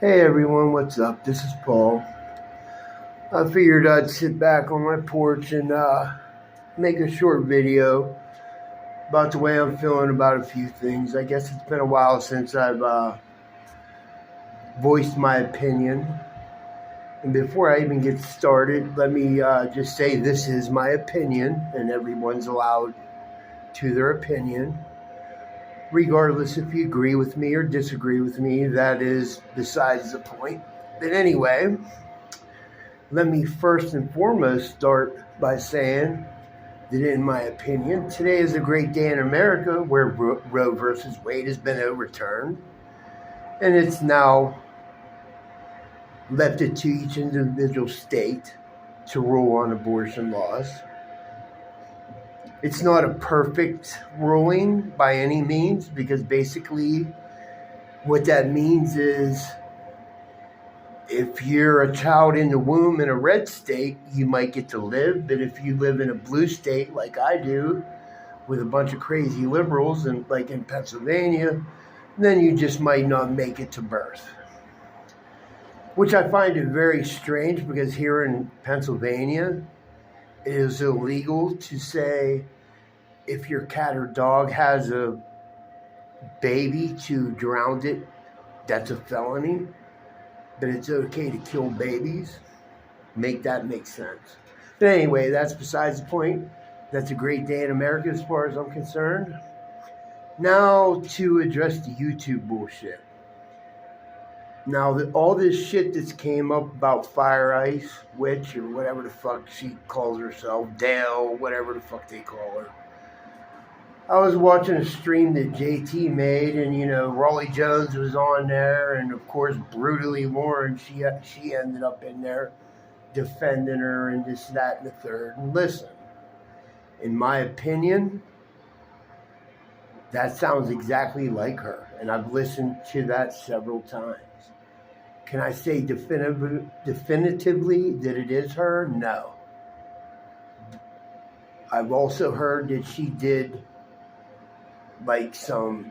Hey everyone, what's up? This is Paul. I figured I'd sit back on my porch and make a short video about the way I'm feeling about a few things. I guess it's been a while since I've voiced my opinion. And before I even get started, let me just say this is my opinion, and everyone's allowed to their opinion. Regardless if you agree with me or disagree with me, that is besides the point. But anyway, let me first and foremost start by saying that, in my opinion, today is a great day in America where Roe versus Wade has been overturned. And it's now left it to each individual state to rule on abortion laws. It's not a perfect ruling by any means, because basically what that means is if you're a child in the womb in a red state, you might get to live. But if you live in a blue state like I do, with a bunch of crazy liberals, and like in Pennsylvania, then you just might not make it to birth. Which I find it very strange, because here in Pennsylvania, it is illegal to say if your cat or dog has a baby to drown it, that's a felony. But it's okay to kill babies. Make that make sense. But anyway, that's besides the point. That's a great day in America as far as I'm concerned. Now to address the YouTube bullshit. Now, all this shit that's came up about Fire Ice Witch, or whatever the fuck she calls herself, Dale, whatever the fuck they call her. I was watching a stream that JT made, and Raleigh Jones was on there, and of course Brutally Lauren, she ended up in there defending her and this, that, and the third. And listen, in my opinion, that sounds exactly like her, and I've listened to that several times. Can I say definitively that it is her? No. I've also heard that she did like some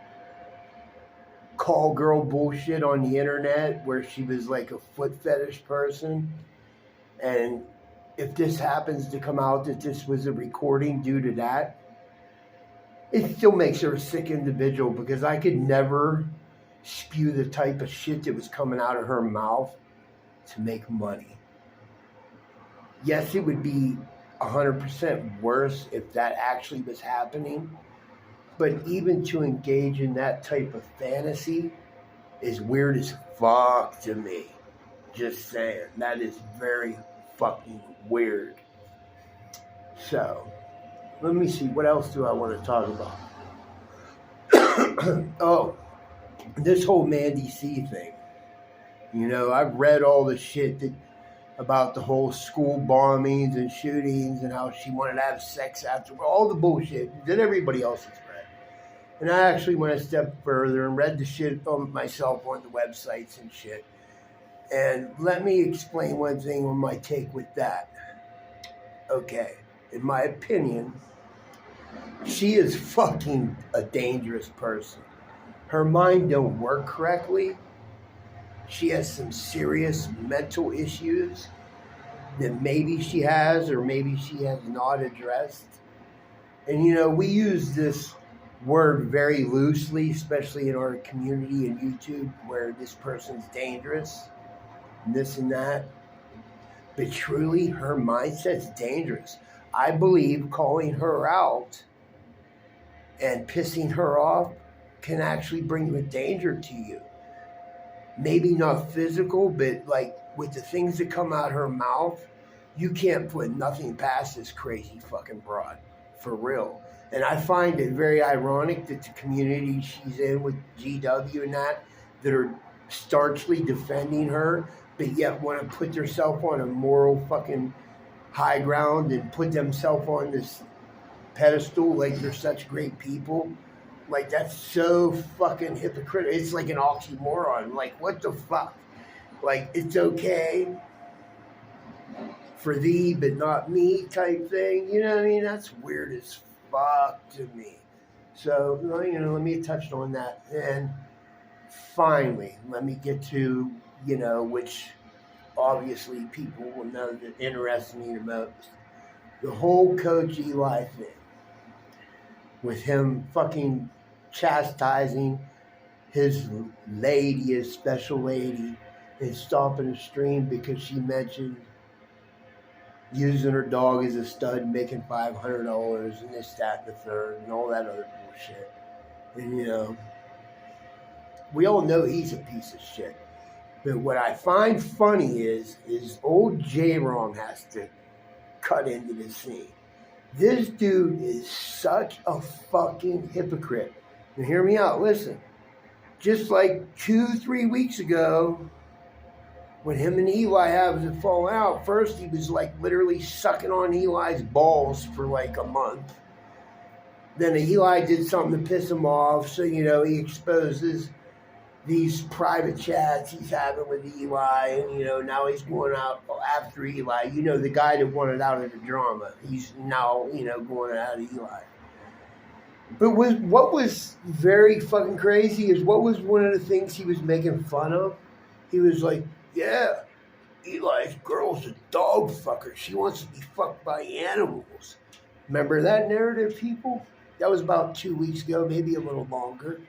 call girl bullshit on the internet where she was like a foot fetish person. And if this happens to come out that this was a recording due to that, it still makes her a sick individual, because I could never spew the type of shit that was coming out of her mouth to make money. Yes, it would be 100% worse if that actually was happening. But even to engage in that type of fantasy is weird as fuck to me. Just saying. That is very fucking weird. So, let me see. What else do I want to talk about? Oh, this whole Mandi thing. I've read all the shit about the whole school bombings and shootings, and how she wanted to have sex after. All the bullshit that everybody else has read. And I actually went a step further and read the shit on myself on the websites and shit. And let me explain one thing on my take with that. Okay, in my opinion, she is fucking a dangerous person. Her mind don't work correctly. She has some serious mental issues that maybe she has or maybe she has not addressed. And we use this word very loosely, especially in our community and YouTube, where this person's dangerous and this and that. But truly, her mindset's dangerous. I believe calling her out and pissing her off can actually bring a danger to you. Maybe not physical, but like with the things that come out her mouth, you can't put nothing past this crazy fucking broad. For real. And I find it very ironic that the community she's in with GW and that are starchly defending her, but yet want to put themselves on a moral fucking high ground and put themselves on this pedestal like they're such great people. Like, that's so fucking hypocritical. It's like an oxymoron. Like, what the fuck? Like, it's okay for thee but not me type thing. You know what I mean? That's weird as fuck to me. So, let me touch on that. And finally, let me get to you know, which obviously people will know that interests me the most. The whole Coach Eli thing, with him fucking chastising his lady, his special lady, and stopping the stream because she mentioned using her dog as a stud, making $500, and this, that, and the third, and all that other bullshit. And you know, we all know he's a piece of shit. But what I find funny is old J-Wrong has to cut into the scene. This dude is such a fucking hypocrite. Now hear me out, listen. Just like 2-3 weeks ago, when him and Eli had a falling out, first he was like literally sucking on Eli's balls for like a month. Then Eli did something to piss him off, so you know, he exposes these private chats he's having with Eli, and you know, now he's going out after Eli. You know, the guy that wanted out of the drama, he's now, you know, going out of Eli. But what was very fucking crazy is what was one of the things he was making fun of? He was like, yeah, Eli's girl's a dog fucker. She wants to be fucked by animals. Remember that narrative, people? That was about 2 weeks ago, maybe a little longer.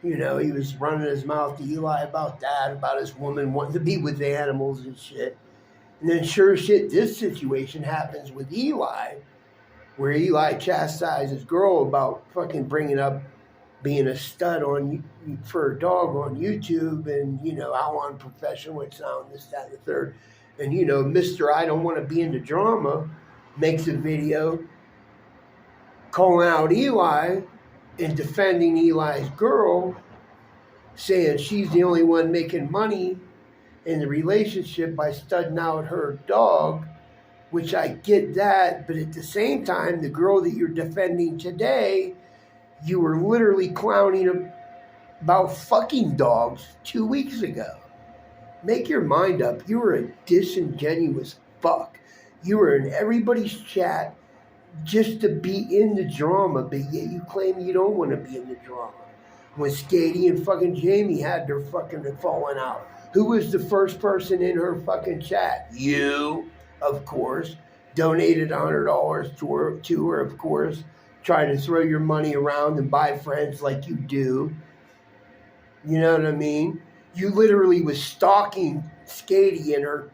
You know, he was running his mouth to Eli about that, about his woman wanting to be with animals and shit. And then sure shit, this situation happens with Eli, where Eli chastised his girl about fucking bringing up being a stud for a dog on YouTube, and, you know, how unprofessional it sounds, this, that, and the third. And, you know, Mr. I don't want to be in the drama makes a video calling out Eli and defending Eli's girl, saying she's the only one making money in the relationship by studding out her dog, which I get that, but at the same time, the girl that you're defending today, you were literally clowning about fucking dogs 2 weeks ago. Make your mind up. You were a disingenuous fuck. You were in everybody's chat just to be in the drama, but yet you claim you don't want to be in the drama. When Skady and fucking Jamie had their fucking falling out, who was the first person in her fucking chat? You, of course. Donated $100 to her, of course. Trying to throw your money around and buy friends like you do. You know what I mean? You literally was stalking Skady in her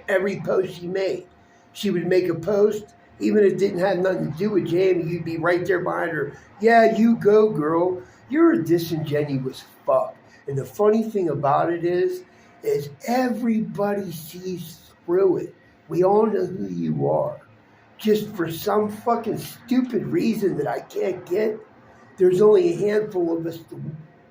every post she made. She would make a post, even if it didn't have nothing to do with Jamie, you'd be right there behind her. Yeah, you go, girl. You're a disingenuous fuck. And the funny thing about it is everybody sees through it. We all know who you are. Just for some fucking stupid reason that I can't get, there's only a handful of us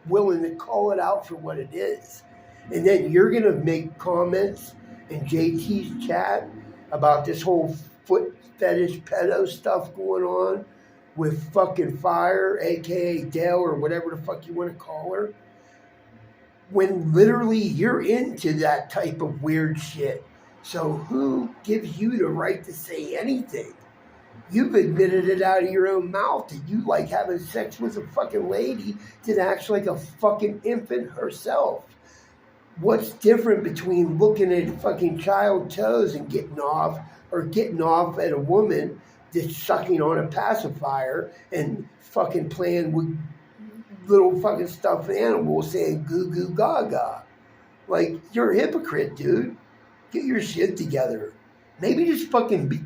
willing to call it out for what it is. And then you're going to make comments in JT's chat about this whole foot fetish pedo stuff going on with fucking Fire, a.k.a. Dale, or whatever the fuck you want to call her, when literally you're into that type of weird shit. So who gives you the right to say anything? You've admitted it out of your own mouth that you like having sex with a fucking lady that acts like a fucking infant herself. What's different between looking at fucking child toes and getting off, or getting off at a woman that's sucking on a pacifier and fucking playing with little fucking stuffed animals saying goo goo gaga? Like, you're a hypocrite, dude. Get your shit together. Maybe just fucking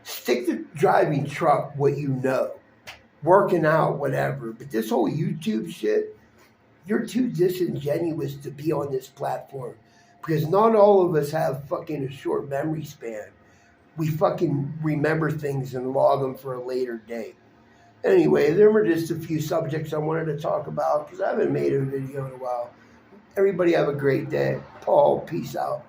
stick to driving truck, what you know. Working out, whatever. But this whole YouTube shit, you're too disingenuous to be on this platform. Because not all of us have fucking a short memory span. We fucking remember things and log them for a later date. Anyway, there were just a few subjects I wanted to talk about because I haven't made a video in a while. Everybody have a great day. Paul, peace out.